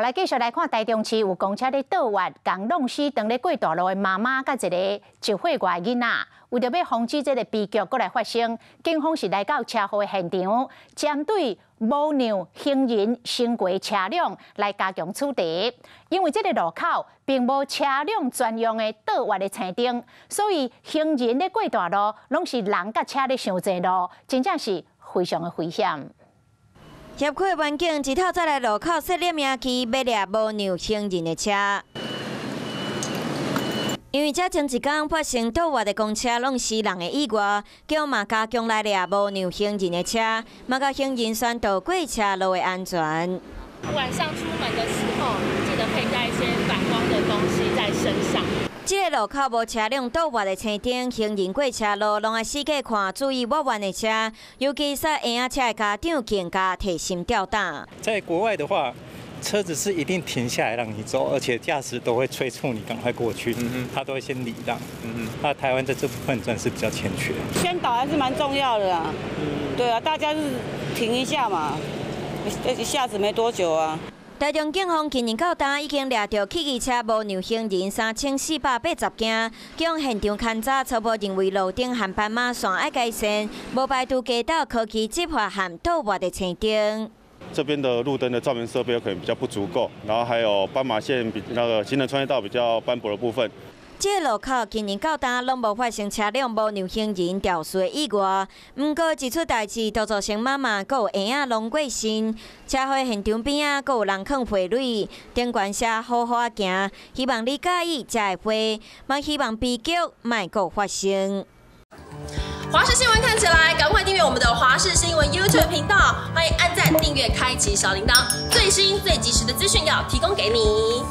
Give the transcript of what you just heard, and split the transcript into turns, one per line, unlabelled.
来继续来看台中市有公车咧倒弯，共弄死当咧过大路的妈妈甲一个一岁外囡仔。为着要防止这个悲剧搁来发生，警方是来到车祸的现场，针对无让行人行过车辆来加强处理。因为这个路口并无车辆专用的倒弯的青灯，所以行人咧过大路，拢是人甲车咧相济路，真正是非常的危险。
协会环境一套再来路口设立明旗，要掠无让行人的车。因为这前一天发生倒弯的公车弄死人的意外，叫嘛加强来掠无让行人的车，嘛甲行人宣导过车路的安全。
晚上出门的时候，记得佩戴一些反光的东西在身上。
这个路口无车辆倒弯的青灯，行人过车路拢爱四界看，注意弯弯的车，尤其是婴仔车的家长更加提心吊胆。
在国外的话，车子是一定停下来让你走，而且驾驶都会催促你赶快过去，他都会先礼让。那台湾在这部分算是比较欠缺。
宣导还是蛮重要的啊。对啊，大家是停一下嘛，一下子没多久啊。
台中警方今年到今已经掠到汽机车无让行人3480件，将现场勘查，初步认为路顶和斑马线爱改善，无排除街道科技执法和倒弯的青灯。
这边的路灯的照明设备可能比较不足够，然后还有斑马线那个行人穿越道比较斑驳的部分。
这个路口今年到今拢无发生车辆无让行人掉水的意外，不过一出代志都造成妈妈佮有婴仔拢过身。车祸现场边啊，佮有人放废水，顶悬写好好行，希望你介意才会花，嘛希望悲剧莫佮发生。
华视新闻看起来，赶快订阅我们的华视新闻 YouTube 频道，欢迎按赞、订阅、开启小铃铛，最新最及时的资讯要提供给你。